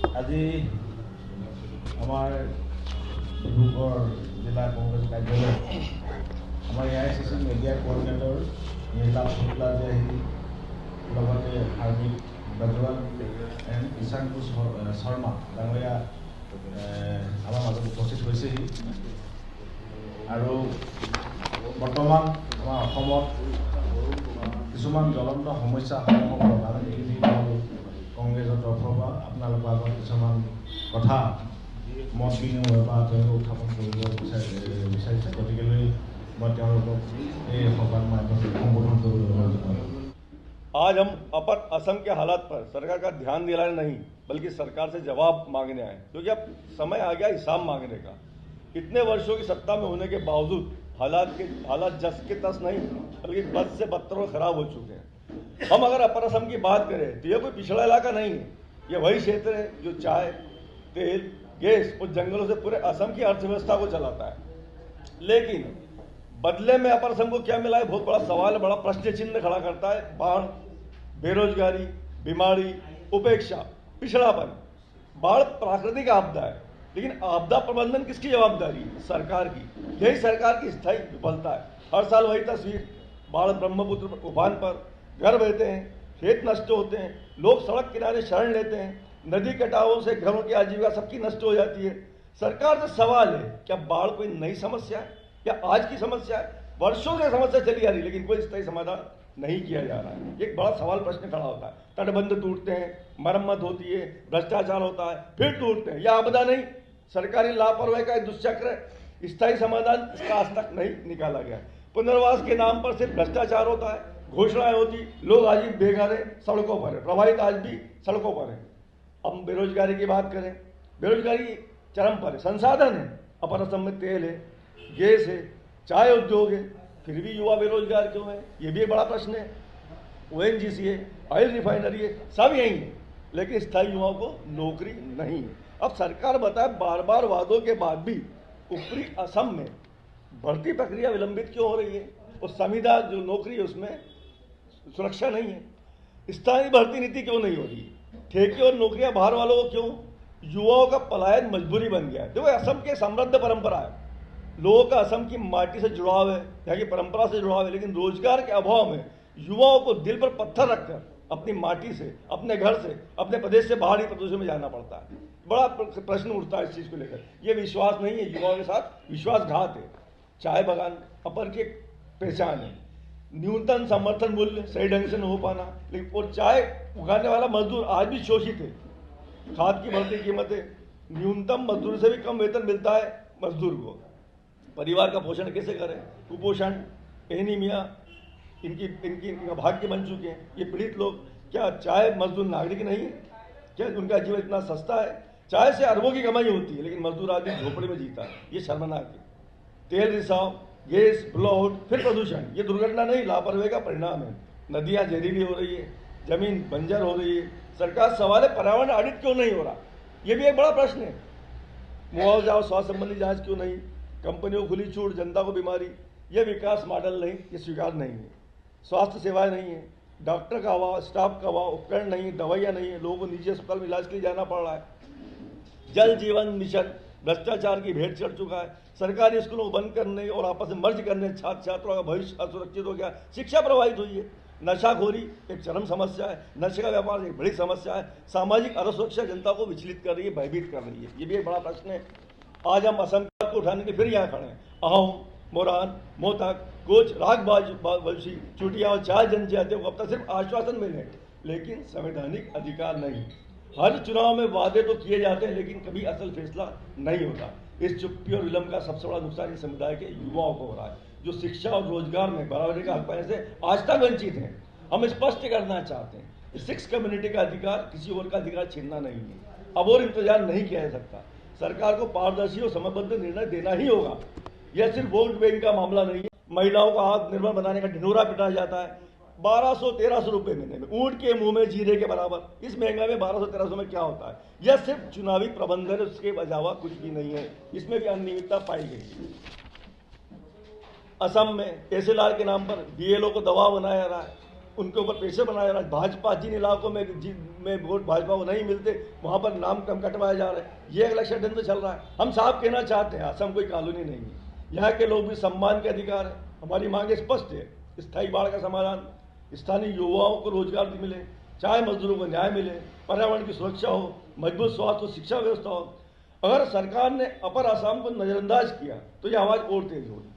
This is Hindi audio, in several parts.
আজি আমাৰ ডিব্ৰুগড় জিলা কংগ্ৰেছ কাৰ্যালয় আমাৰ AICC মিডিয়া কোঅৰ্ডিনেটৰ নীলাভ শুক্লাজী আহি লগতে হাৰ্দিক বজৱাল এণ্ড ঈশাংকুশ শৰ্মা ডাঙৰীয়া আমাৰ মাজত উপস্থিত হৈছেহি। আৰু বৰ্তমান আমাৰ অসমত কিছুমান জ্বলন্ত সমস্যাসমূহৰ প্ৰতিনিধি দল কংগ্ৰেছৰ তৰফৰ পৰা আপোনালোকৰ আগত কিছুমান কথা মত বিনিময় বা তেওঁলোকে উত্থাপন কৰিব বিচাৰিছে। গতিকেলৈ মই তেওঁলোকক এই সংবাদ মাধ্যমত সম্বোধন কৰিবলৈ। आज हम अपर असम के हालात पर सरकार का ध्यान दिलाने नहीं बल्कि सरकार से जवाब मांगने आए, क्योंकि अब समय आ गया हिसाब मांगने का। इतने वर्षों की सत्ता में होने के बावजूद हालात जस के तस नहीं बल्कि बद से बदतर और खराब हो चुके हैं। हम अगर अपर असम की बात करें तो यह कोई पिछड़ा इलाका नहीं है, यह वही क्षेत्र है जो चाय, तेल, गैस और जंगलों से पूरे असम की अर्थव्यवस्था को चलाता है। लेकिन बदले में अपर असम को क्या मिला है, बहुत बड़ा सवाल, बड़ा प्रश्न चिन्ह खड़ा करता है। बाढ़, बेरोजगारी, बीमारी, उपेक्षा, पिछड़ापन। बाढ़ प्राकृतिक आपदा है, लेकिन आपदा प्रबंधन किसकी जवाबदारी है? सरकार की। यही सरकार की स्थायी विफलता है। हर साल वही तस्वीर, बाढ़ ब्रह्मपुत्र उफान पर, घर बहते हैं, खेत नष्ट होते हैं, लोग सड़क किनारे शरण लेते हैं, नदी कटावों से घरों की आजीविका सबकी नष्ट हो जाती है। सरकार से सवाल है, क्या बाढ़ कोई नई समस्या है या आज की समस्या है? वर्षों से समस्या चली आ रही, लेकिन कोई स्थायी समाधान नहीं किया जा रहा है। एक बड़ा सवाल प्रश्न खड़ा होता है। तटबंध टूटते हैं, मरम्मत होती है, भ्रष्टाचार होता है, फिर टूटते हैं। यह आपदा नहीं, सरकारी लापरवाही का एक दुष्चक्र। स्थायी समाधान इसका आज तक नहीं निकाला गया। पुनर्वास के नाम पर सिर्फ भ्रष्टाचार होता है, घोषणाएं होती, लोग आज भी बेघर है, सड़कों पर है, प्रभावित आज भी सड़कों पर है। अब बेरोजगारी की बात करें, बेरोजगारी चरम पर है। संसाधन है, अपर असम में तेल है, गैस है, चाय उद्योग है, फिर भी युवा बेरोजगार क्यों है, ये भी एक बड़ा प्रश्न है। ONGC है, ऑयल रिफाइनरी है, सब यही है, लेकिन स्थायी युवाओं को नौकरी नहीं है। अब सरकार बताए बार बार वादों के बाद भी ऊपरी असम में भर्ती प्रक्रिया विलंबित क्यों हो रही है, और संविदा जो नौकरी है उसमें सुरक्षा नहीं है। स्थानीय भर्ती नीति क्यों नहीं हो रही है? ठेके और नौकरियां बाहर वालों को क्यों? युवाओं का पलायन मजबूरी बन गया है। देखो, असम की समृद्ध परंपरा है, लोगों का असम की माटी से जुड़ाव है, यहाँ की परंपरा से जुड़ाव है, लेकिन रोजगार के अभाव में युवाओं को दिल पर पत्थर रखकर अपनी माटी से, अपने घर से, अपने प्रदेश से बाहरी प्रदेशों में जाना पड़ता है। बड़ा प्रश्न उठता है इस चीज को लेकर। ये विश्वास नहीं है, युवाओं के साथ विश्वासघात है। चाय बागान अपर की एक पहचान है, न्यूनतम समर्थन मूल्य सही ढंग से न हो पाना, लेकिन और चाय उगाने वाला मजदूर आज भी शोषित है। खाद की बढ़ती कीमतें, न्यूनतम मजदूर से भी कम वेतन मिलता है मजदूर को। परिवार का पोषण कैसे करें? कुपोषण, एनीमिया इनका भाग्य बन चुके हैं ये पीड़ित लोग। क्या चाय मजदूर नागरिक नहीं है? क्या उनका जीवन इतना सस्ता है? चाय से अरबों की कमाई होती है, लेकिन मजदूर आदमी झोपड़े में जीता है, ये शर्मनाक है। तेल रिसाव, गैस ब्लॉट, फिर प्रदूषण, ये दुर्घटना नहीं, लापरवाही का परिणाम है। नदियाँ जहरीली हो रही है, जमीन बंजर हो रही है। सरकार सवाल है, पर्यावरण ऑडिट क्यों नहीं हो रहा? ये भी एक बड़ा प्रश्न है। मुआवजा और स्वास्थ्य संबंधी जांच क्यों नहीं? कंपनियों को खुली छूट, जनता को बीमारी, यह विकास मॉडल नहीं, ये स्वीकार नहीं है। स्वास्थ्य सेवाएं नहीं है, डॉक्टर का अभाव, स्टाफ का अभाव, उपकरण नहीं, दवाइयाँ नहीं है, लोगों को निजी अस्पताल में इलाज के लिए जाना पड़ रहा है। जल जीवन मिशन भ्रष्टाचार की भेंट चढ़ चुका है। सरकारी स्कूलों को बंद करने और आपस में मर्ज करने छात्र छात्रों का भविष्य असुरक्षित हो गया, शिक्षा प्रभावित हुई है। नशाखोरी एक चरम समस्या है, नशे का व्यापार एक बड़ी समस्या है। सामाजिक असुरक्षा जनता को विचलित कर रही है, भयभीत कर रही है, ये भी एक बड़ा प्रश्न है। आज हम असम को उठाने के फिर यहाँ खड़े हैं। अहोम, मोरान, मोतक, कोच, रागबाजी, चुटिया और चार जनजातियों को अब तक सिर्फ आश्वासन मिले, लेकिन संवैधानिक अधिकार नहीं। हर चुनाव में वादे तो किए जाते हैं, लेकिन कभी असल फैसला नहीं होता। इस चुप्पी और विलंब का सबसे बड़ा नुकसान इस समुदाय के युवाओं को हो रहा है, जो शिक्षा और रोजगार में बराबरी का हक पाने से आज तक वंचित हैं। हम स्पष्ट करना चाहते हैं, 6 कम्युनिटी का अधिकार किसी और का अधिकार छीनना नहीं है। अब और इंतजार नहीं किया जा सकता। सरकार को पारदर्शी और समयबद्ध निर्णय देना ही होगा। यह सिर्फ वोट बैंक का मामला नहीं है। महिलाओं का आत्मनिर्भर बनाने का ढिंढोरा पिटाया जाता है। 1200-1300 रुपए महीने में, ऊंट के मुंह में जीरे के बराबर। इस महंगाई में 1200-1300 में क्या होता है? यह सिर्फ चुनावी प्रबंधन है, उसके अलावा कुछ भी नहीं है। इसमें भी अनियमितता पाई गई। असम में तहसीलदार के नाम पर BLO को दबाव बनाया जा रहा है। उनके ऊपर पेशे बनाया जा रहा है। भाजपा जिन इलाकों में वोट भाजपा को नहीं मिलते वहाँ पर नाम कम कटवाए जा रहे हैं, ये अगला षड्यंत्र चल रहा है। हम साफ कहना चाहते हैं असम कोई कॉलोनी नहीं है, यहाँ के लोग भी सम्मान के अधिकार है। हमारी मांग स्पष्ट है, स्थायी बाढ़ का समाधान, स्थानीय युवाओं को रोजगार मिले, चाहे मजदूरों को न्याय मिले, पर्यावरण की सुरक्षा हो, मजबूत स्वास्थ्य हो, शिक्षा व्यवस्था हो। अगर सरकार ने अपर असम को नजरअंदाज किया तो ये आवाज और तेज होगी।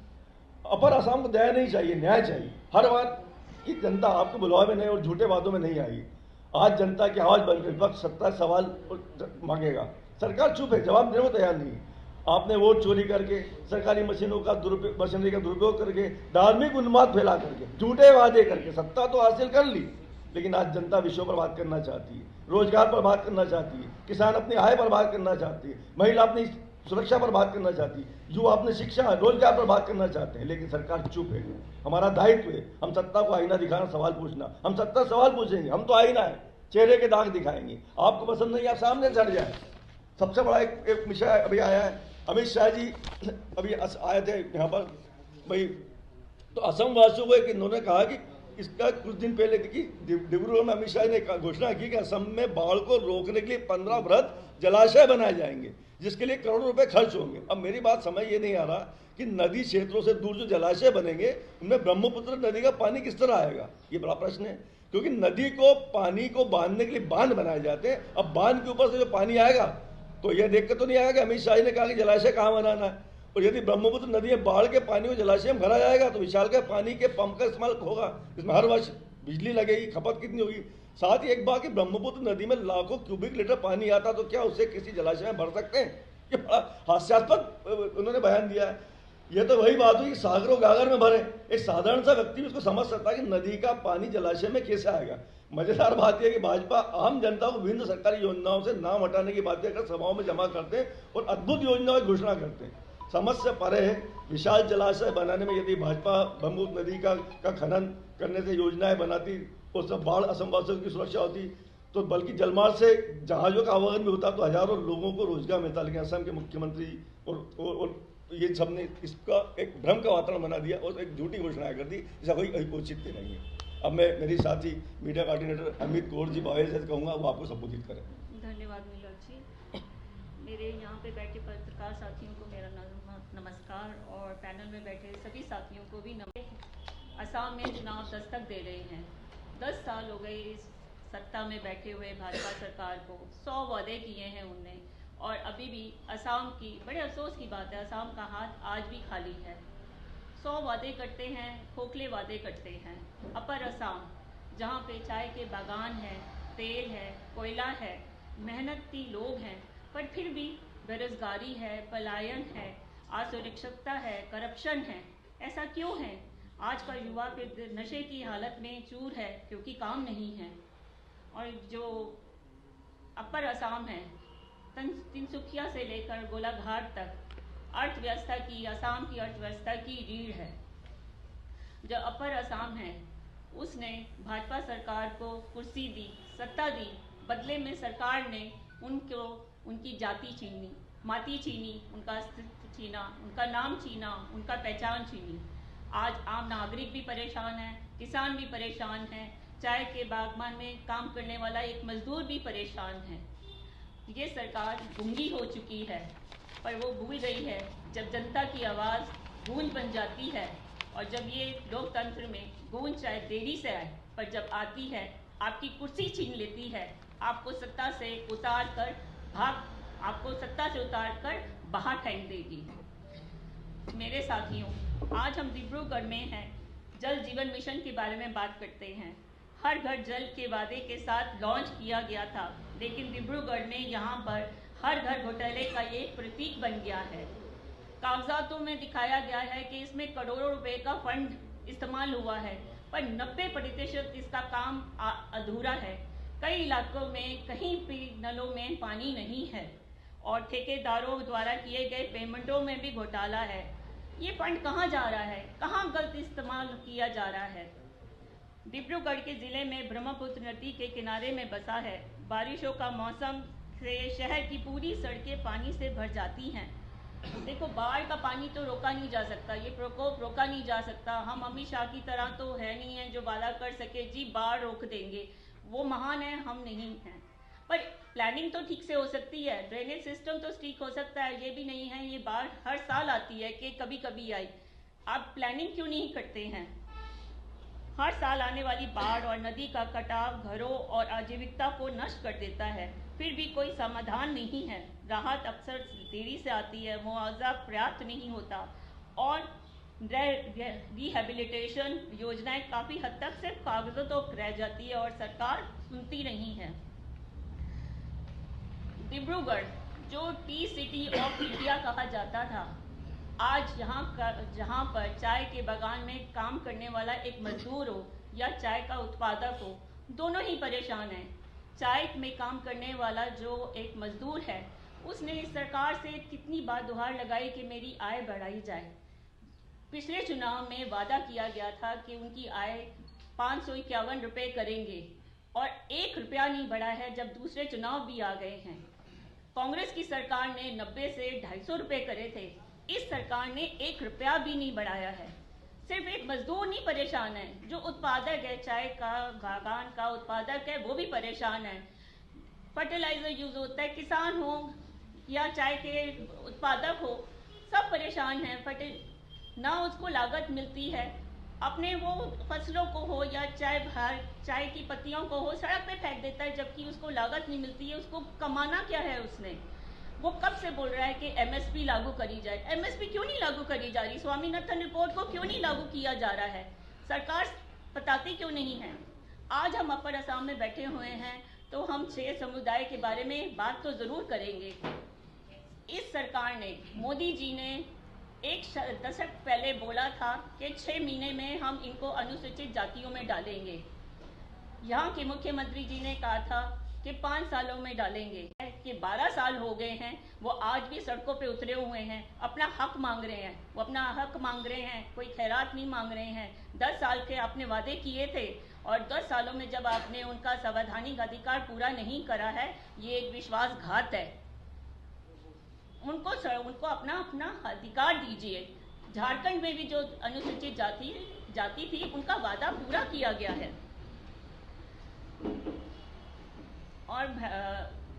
अपर असम को दया नहीं चाहिए, न्याय चाहिए। हर बात की जनता आपको बुलावे में नहीं और झूठे वादों में नहीं आई। आज जनता की आवाज बन गई, वक्त सत्ता सवाल मांगेगा। सरकार चुप है, जवाब देने को तैयार नहीं है। आपने वोट चोरी करके, सरकारी मशीनों का मशीनरी का दुरुपयोग करके, धार्मिक उन्माद फैला करके, झूठे वादे करके सत्ता तो हासिल कर ली, लेकिन आज जनता विषयों पर बात करना चाहती है, रोजगार पर बात करना चाहती है, किसान अपनी आय पर बात करना चाहती है, महिला अपनी सुरक्षा पर बात करना चाहती है, युवा अपने शिक्षा रोजगार पर बात करना चाहते हैं, लेकिन सरकार चुप है। हमारा दायित्व है, हम सत्ता को आईना दिखाना, सवाल पूछना। हम सत्ता सवाल पूछेंगे, हम तो आईना है, चेहरे के दाग दिखाएंगे। आपको पसंद नहीं, आप सामने चढ़ जाए। सबसे बड़ा एक विषय अभी आया है, अमित शाह जी अभी आए थे यहाँ पर भाई, तो असम वासियों को एक इन्होंने कहा कि इसका कुछ दिन पहले देखिए डिब्रूगढ़ में अमित शाह ने घोषणा की कि असम में बाढ़ को रोकने के लिए 15 बृहद जलाशय बनाए जाएंगे, जिसके लिए करोड़ों रुपए खर्च होंगे। अब मेरी बात समझ ये नहीं आ रहा कि नदी क्षेत्रों से दूर जो जलाशय बनेंगे उनमें ब्रह्मपुत्र नदी का पानी किस तरह आएगा, ये बड़ा प्रश्न है। क्योंकि नदी को पानी को बांधने के लिए बांध बनाए जाते हैं। अब बांध के ऊपर से जो पानी आएगा तो यह देख कर तो नहीं आएगा कि अमित शाह ने कहा कि जलाशय कहाँ बनाना है। और यदि ब्रह्मपुत्र नदी में बाढ़ के पानी को जलाशय में भरा जाएगा तो विशाल के पानी के पंप का इस्तेमाल होगा, इसमें हर वर्ष बिजली लगेगी, खपत कितनी होगी। साथ ही एक बात कि ब्रह्मपुत्र नदी में लाखों क्यूबिक लीटर पानी आता तो क्या उससे किसी जलाशय में भर सकते हैं? ये बड़ा हास्यास्पद उन्होंने बयान दिया है। ये तो वही बात हुई कि सागरों गागर में भरे, एक साधारण सा व्यक्ति भी उसको समझ सकता है कि नदी का पानी जलाशय में कैसे आएगा। मजेदार बात यह है कि भाजपा आम जनता को विभिन्न सरकारी योजनाओं से नाम हटाने की बातें कर सभाओं में जमा करते हैं और अद्भुत योजनाओं की घोषणा करते हैं। समझ से परे है। विशाल जलाशय बनाने में यदि भाजपा ब्रह्मपुत्र नदी का खनन करने से योजनाएं बनाती और सब बाढ़ असम वासियों की सुरक्षा होती तो बल्कि जलमार्ग से जहाजों का आवागमन भी होता तो हजारों लोगों को रोजगार मिलता। लेकिन असम के मुख्यमंत्री और ये सब ने इसका एक भ्रम का वातावरण बना दिया और एक झूठी घोषणा कर दी, इसका कोई औचित्य नहीं है। अब मैं मेरी साथी मीडिया कोऑर्डिनेटर अमित कौर जी बावे से कहूँगा वो आपको संबोधित करें। धन्यवाद मीलक जी। मेरे यहाँ पे बैठे पत्रकार साथियों को मेरा नमस्कार और पैनल में बैठे सभी साथियों को भी नमस्कार। असम में चुनाव दस्तक दे रहे हैं। 10 साल हो गए इस सत्ता में बैठे हुए भाजपा सरकार को। 100 वादे किए हैं उनने और अभी भी असम की बड़े अफसोस की बात है, असम का हाथ आज भी खाली है। 100 वादे करते हैं, खोखले वादे करते हैं। अपर असम जहाँ पे चाय के बागान है, तेल है, कोयला है, मेहनती लोग हैं, पर फिर भी बेरोजगारी है, पलायन है, असुरक्षितता है, करप्शन है। ऐसा क्यों है? आज का युवा फिर नशे की हालत में चूर है क्योंकि काम नहीं है। और जो अपर असम है, तिनसुकिया से लेकर गोलाघाट तक अर्थव्यवस्था की, असम की अर्थव्यवस्था की रीढ़ है। जो अपर असम है उसने भाजपा सरकार को कुर्सी दी, सत्ता दी, बदले में सरकार ने उनको उनकी जाति छीनी, माटी छीनी, उनका अस्तित्व छीना, उनका नाम छीना, उनका पहचान छीनी। आज आम नागरिक भी परेशान है, किसान भी परेशान है, चाय के बागवान में काम करने वाला एक मजदूर भी परेशान है। ये सरकार गूंगी हो चुकी है, पर वो भूल गई है जब जनता की आवाज़ गूंज बन जाती है और जब ये लोकतंत्र में गूंज चाहे देरी से आए पर जब आती है आपकी कुर्सी छीन लेती है, आपको सत्ता से उतार कर बाहर फेंक देगी। मेरे साथियों, आज हम डिब्रूगढ़ में हैं, जल जीवन मिशन के बारे में बात करते हैं। हर घर जल के वादे के साथ लॉन्च किया गया था, लेकिन डिब्रूगढ़ में यहाँ पर हर घर घोटाले का एक प्रतीक बन गया है। कागजातों में दिखाया गया है कि इसमें करोड़ों रुपए का फंड इस्तेमाल हुआ है, पर 90% इसका काम अधूरा है। कई इलाकों में कहीं भी नलों में पानी नहीं है और ठेकेदारों द्वारा किए गए पेमेंटों में भी घोटाला है। ये फंड कहाँ जा रहा है? कहाँ गलत इस्तेमाल किया जा रहा है? डिब्रूगढ़ के ज़िले में ब्रह्मपुत्र नदी के किनारे में बसा है। बारिशों का मौसम से शहर की पूरी सड़कें पानी से भर जाती हैं। देखो, बाढ़ का पानी तो रोका नहीं जा सकता, ये प्रकोप रोका नहीं जा सकता। हम अमित शाह की तरह तो है नहीं है जो वादा कर सके जी बाढ़ रोक देंगे, वो महान है, हम नहीं हैं। पर प्लानिंग तो ठीक से हो सकती है, ड्रेनेज सिस्टम तो ठीक हो सकता है, ये भी नहीं है। ये बाढ़ हर साल आती है कि कभी कभी आई, आप प्लानिंग क्यों नहीं करते हैं? हर साल आने वाली बाढ़ और नदी का कटाव घरों और आजीविकता को नष्ट कर देता है, फिर भी कोई समाधान नहीं है। राहत अक्सर देरी से आती है, मुआवजा पर्याप्त नहीं होता और रिहेबिलिटेशन योजनाएं काफ़ी हद तक सिर्फ कागजों तक रह जाती है और सरकार सुनती नहीं है। डिब्रूगढ़, जो टी सिटी ऑफ इंडिया कहा जाता था, आज जहाँ पर चाय के बागान में काम करने वाला एक मजदूर हो या चाय का उत्पादक हो, दोनों ही परेशान हैं। चाय में काम करने वाला जो एक मजदूर है, उसने इस सरकार से कितनी बार गुहार लगाई कि मेरी आय बढ़ाई जाए। पिछले चुनाव में वादा किया गया था कि उनकी आय 551 रुपये करेंगे और 1 रुपया नहीं बढ़ा है, जब दूसरे चुनाव भी आ गए हैं। कांग्रेस की सरकार ने 90 से 250 रुपये करे थे, इस सरकार ने 1 रुपया भी नहीं बढ़ाया है। सिर्फ एक मजदूर नहीं परेशान है, जो उत्पादक है, चाय का बागान का उत्पादक है, वो भी परेशान है। फर्टिलाइजर यूज होता है, किसान हो या चाय के उत्पादक हो, सब परेशान हैं। ना उसको लागत मिलती है, अपने वो फसलों को हो या चाय की पत्तियों को हो, सड़क पे फेंक देता है, जबकि उसको लागत नहीं मिलती है। उसको कमाना क्या है उसने? वो कब से बोल रहा है कि एमएसपी लागू करी जाए। एमएसपी क्यों नहीं लागू करी जा रही? स्वामीनाथन रिपोर्ट को क्यों नहीं लागू किया जा रहा है? सरकार बताती क्यों नहीं है? आज हम अपर असम में बैठे हुए हैं तो हम 6 समुदाय के बारे में बात तो जरूर करेंगे। इस सरकार ने, मोदी जी ने 1 दशक पहले बोला था कि 6 महीने में हम इनको अनुसूचित जातियों में डालेंगे। यहाँ के मुख्यमंत्री जी ने कहा था कि 5 सालों में डालेंगे, कि 12 साल हो गए हैं, वो आज भी सड़कों पे उतरे हुए हैं, अपना हक मांग रहे हैं। वो अपना हक मांग रहे हैं, कोई खैरात नहीं मांग रहे हैं। 10 साल के आपने वादे किए थे और 10 सालों में जब आपने उनका संवैधानिक अधिकार पूरा नहीं करा है, ये एक विश्वासघात है। उनको अपना अधिकार दीजिए। झारखंड में भी जो अनुसूचित जाति थी, उनका वादा पूरा किया गया है। और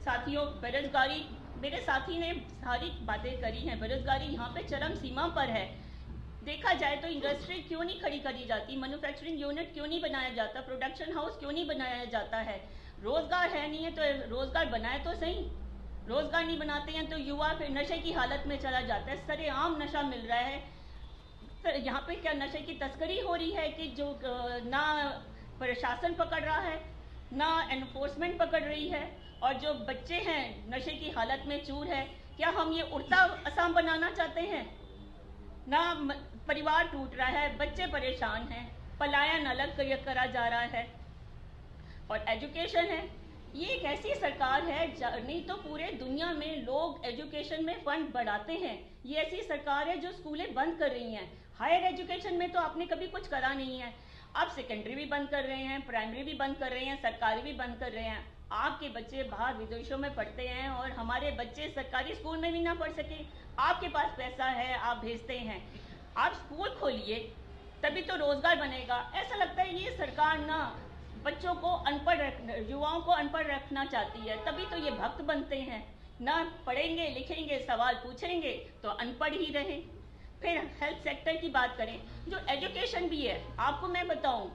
साथियों, बेरोजगारी, मेरे साथी ने सारी बातें करी हैं। बेरोजगारी यहाँ पे चरम सीमा पर है। देखा जाए तो इंडस्ट्री क्यों नहीं खड़ी करी जाती, मैन्युफैक्चरिंग यूनिट क्यों नहीं बनाया जाता, प्रोडक्शन हाउस क्यों नहीं बनाया जाता है? रोजगार है नहीं है तो रोजगार बनाए तो सही। रोजगार नहीं बनाते हैं तो युवा फिर नशे की हालत में चला जाता है। सरेआम नशा मिल रहा है। तो यहाँ पे क्या नशे की तस्करी हो रही है कि जो ना प्रशासन पकड़ रहा है, ना एनफोर्समेंट पकड़ रही है, और जो बच्चे हैं नशे की हालत में चूर है। क्या हम ये उड़ता असम बनाना चाहते हैं? ना परिवार टूट रहा है, बच्चे परेशान हैं, पलायन अलग करा जा रहा है, और एजुकेशन है। ये एक ऐसी सरकार है, नहीं तो पूरे दुनिया में लोग एजुकेशन में फंड बढ़ाते हैं। ये ऐसी सरकार है जो स्कूलें बंद कर रही हैं। हायर एजुकेशन में तो आपने कभी कुछ करा नहीं है। आप सेकेंडरी भी बंद कर रहे हैं, प्राइमरी भी बंद कर रहे हैं, सरकारी भी बंद कर रहे हैं। आपके बच्चे बाहर विदेशों में पढ़ते हैं और हमारे बच्चे सरकारी स्कूल में भी ना पढ़ सके। आपके पास पैसा है, आप भेजते हैं। आप स्कूल खोलिए, तभी तो रोजगार बनेगा। ऐसा लगता है ये सरकार ना बच्चों को युवाओं को अनपढ़ रखना चाहती है, तभी तो ये भक्त बनते हैं। ना पढ़ेंगे लिखेंगे, सवाल पूछेंगे तो अनपढ़ ही रहे। फिर हेल्थ सेक्टर की बात करें, जो एजुकेशन भी है, आपको मैं बताऊं,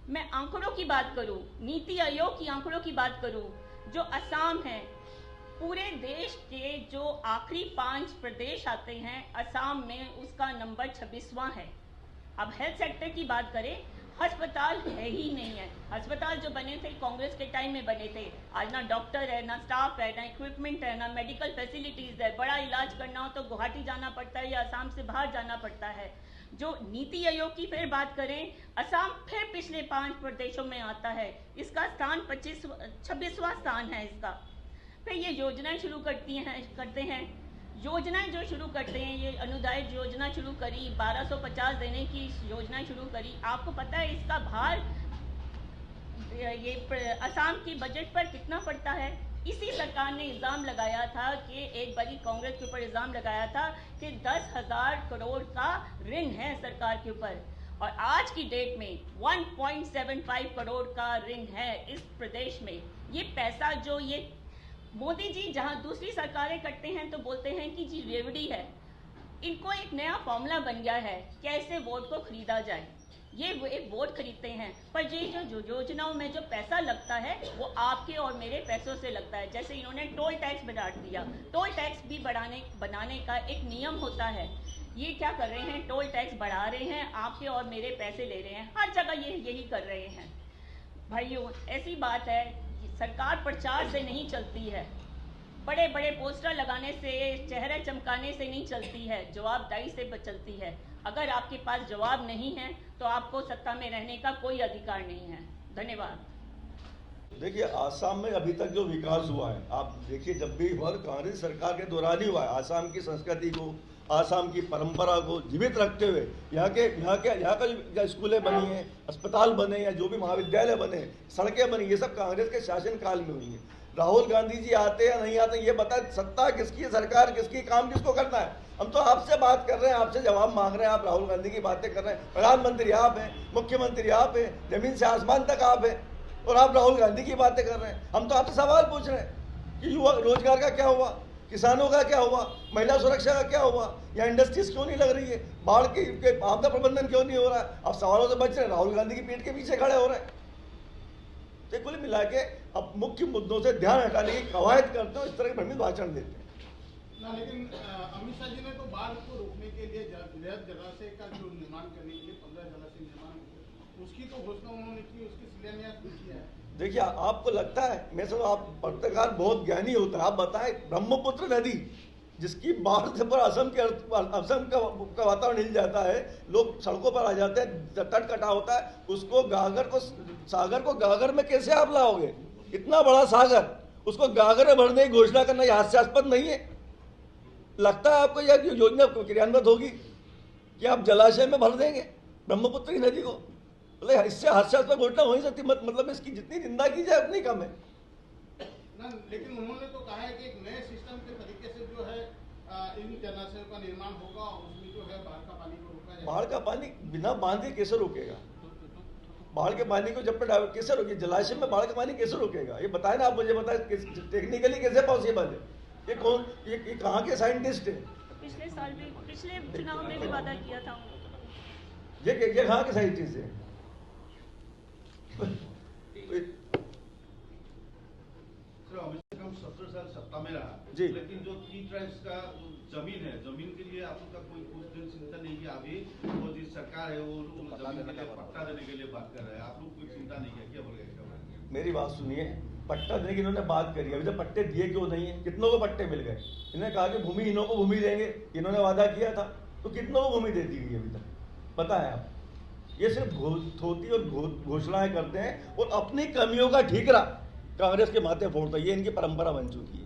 मैं आंकड़ों की बात करूं, नीति आयोग की आंकड़ों की बात करूं, जो असम है, पूरे देश के जो आखिरी 5 प्रदेश आते हैं, असम में उसका नंबर 26वां है। अब हेल्थ सेक्टर की बात करें, अस्पताल है ही नहीं है। अस्पताल जो बने थे कांग्रेस के टाइम में बने थे, आज ना डॉक्टर है, ना स्टाफ है, ना इक्विपमेंट है, ना मेडिकल फैसिलिटीज है। बड़ा इलाज करना हो तो गुवाहाटी जाना पड़ता है या असम से बाहर जाना पड़ता है। जो नीति आयोग की फिर बात करें, असम फिर पिछले 5 प्रदेशों में आता है। इसका स्थान 26वां स्थान है इसका। फिर ये योजनाएं शुरू करते हैं। योजनाएं जो शुरू करते हैं, ये अनुदाय योजना शुरू करी, 1250 देने की योजना शुरू करी। आपको पता है इसका भार ये असम की बजट पर कितना पड़ता है? इसी सरकार ने इल्ज़ाम लगाया था कि एक बड़ी कांग्रेस के ऊपर इल्ज़ाम लगाया था कि 10,000 करोड़ का ऋण है सरकार के ऊपर, और आज की डेट में 1.75 करोड़ का ऋण है इस प्रदेश में। ये पैसा जो ये मोदी जी जहां दूसरी सरकारें करते हैं तो बोलते हैं कि जी रेवड़ी है, इनको एक नया फॉर्मूला बन गया है कैसे वोट को खरीदा जाए। ये एक वोट खरीदते हैं, पर ये जो योजनाओं में जो पैसा लगता है वो आपके और मेरे पैसों से लगता है। जैसे इन्होंने टोल टैक्स बढ़ा दिया, टोल टैक्स भी बनाने का एक नियम होता है। ये क्या कर रहे हैं, टोल टैक्स बढ़ा रहे हैं, आपके और मेरे पैसे ले रहे हैं, हर जगह ये यही कर रहे हैं। भाइयों, ऐसी बात है, सरकार प्रचार से नहीं चलती है, बड़े बड़े पोस्टर लगाने से, चेहरे चमकाने से नहीं चलती है, जवाबदारी से चलती है। अगर आपके पास जवाब नहीं है तो आपको सत्ता में रहने का कोई अधिकार नहीं है। धन्यवाद। देखिए, आसाम में अभी तक जो विकास हुआ है, आप देखिए, जब भी हुआ कांग्रेस सरकार के दौरान ही हुआ है। आसाम की संस्कृति को, आसाम की परंपरा को जीवित रखते हुए यहाँ का जो स्कूलें बनी हैं, अस्पताल बने या जो भी महाविद्यालय बने, सड़कें बनी, ये सब कांग्रेस के शासन काल में हुई है। राहुल गांधी जी आते या नहीं आते ये बता, सत्ता किसकी है, सरकार किसकी, काम किसको करना है। हम तो आपसे बात कर रहे हैं, आपसे जवाब मांग रहे हैं, आप राहुल गांधी की बातें कर रहे हैं। प्रधानमंत्री आप हैं, मुख्यमंत्री आप हैं, जमीन से आसमान तक आप हैं, और आप राहुल गांधी की बातें कर रहे हैं। हम तो आपसे सवाल पूछ रहे हैं कि युवा रोजगार का क्या हुआ, किसानों का क्या हुआ, महिला सुरक्षा का क्या हुआ, या इंडस्ट्रीज क्यों नहीं लग रही है, बाढ़ के आपदा प्रबंधन क्यों नहीं हो रहा है। आप सवालों से बच रहे हैं, राहुल गांधी की पीठ के पीछे खड़े हो रहे हैं। तो कुल मिला के अब मुख्य मुद्दों से ध्यान हटाने की कवायद करते हो, इस तरह के भ्रमित भाषण देते हैं। लेकिन अमित शाह जी ने तो बाढ़ को रोकने के लिए वृहद जलाशय का जो निर्माण करने के लिए 15 जलाशय निर्माण, उसकी तो घोषणा उन्होंने की, उसकी शिलान्यास भी किया है। देखिए, आपको लगता है, मैं समझ आप पत्रकार बहुत ज्ञानी होता है, आप बताएं, ब्रह्मपुत्र नदी जिसकी बाढ़ से पर असम का वातावरण हिल जाता है, लोग सड़कों पर आ जाते हैं, तट कटा होता है, उसको सागर को गागर में कैसे आप लाओगे। इतना बड़ा सागर, उसको गागर में भरने की घोषणा करना यह हास्यास्पद नहीं है। लगता है आपको यह योजना क्रियान्वित होगी कि आप जलाशय में भर देंगे ब्रह्मपुत्र नदी को? बोले इससे हास्यास्पद घोषणा हो ही सकती, मतलब इसकी जितनी निंदा की जाए उतनी कम है ना। लेकिन उन्होंने तो कहा है कि एक नए सिस्टम के तरीके से जो है इन जलाशयों का निर्माण होगा, उसमें जो है बाढ़ का पानी को रोका जाएगा। बाढ़ का पानी बिना बांधे कैसे रोकेगा? बाढ़ के पानी को जब तक कैसे रोके, जलाशय में बाढ़ का पानी कैसे रोकेगा? ये बताए ना, आप मुझे बताए टेक्निकली कैसे पॉसिबल है? ये कौन, ये कहाँ के साइंटिस्ट है? पिछले साल भी, पिछले चुनाव में भी वादा किया था। ये कहाँ के साइंटिस्ट है? हम 17 साल सत्ता में रहा जी, लेकिन जो 3 ट्राइब्स का जमीन है, जमीन के लिए आप लोग का कोई कुछ दिन चिंता नहीं कि अभी वो जिस सरकार है वो जमीन के लिए पट्टा देने के लिए बात कर रहे हैं, आप लोग कोई चिंता नहीं किया? क्या बोलेगा? मेरी बात सुनिए, पट्टा देने की इन्होंने बात करी, अभी तक पट्टे दिए क्यों नहीं है? कितनों को पट्टे मिल गए? इन्होंने कहा कि भूमिहीनों को भूमि देंगे, इन्होंने वादा किया था, तो कितनों को भूमि दे दी गई अभी तक? पता है आप, ये सिर्फ थोती और घोषणाएं करते हैं और अपनी कमियों का ठीकरा कांग्रेस के माथे फोड़ता है। ये इनकी परंपरा बन चुकी है।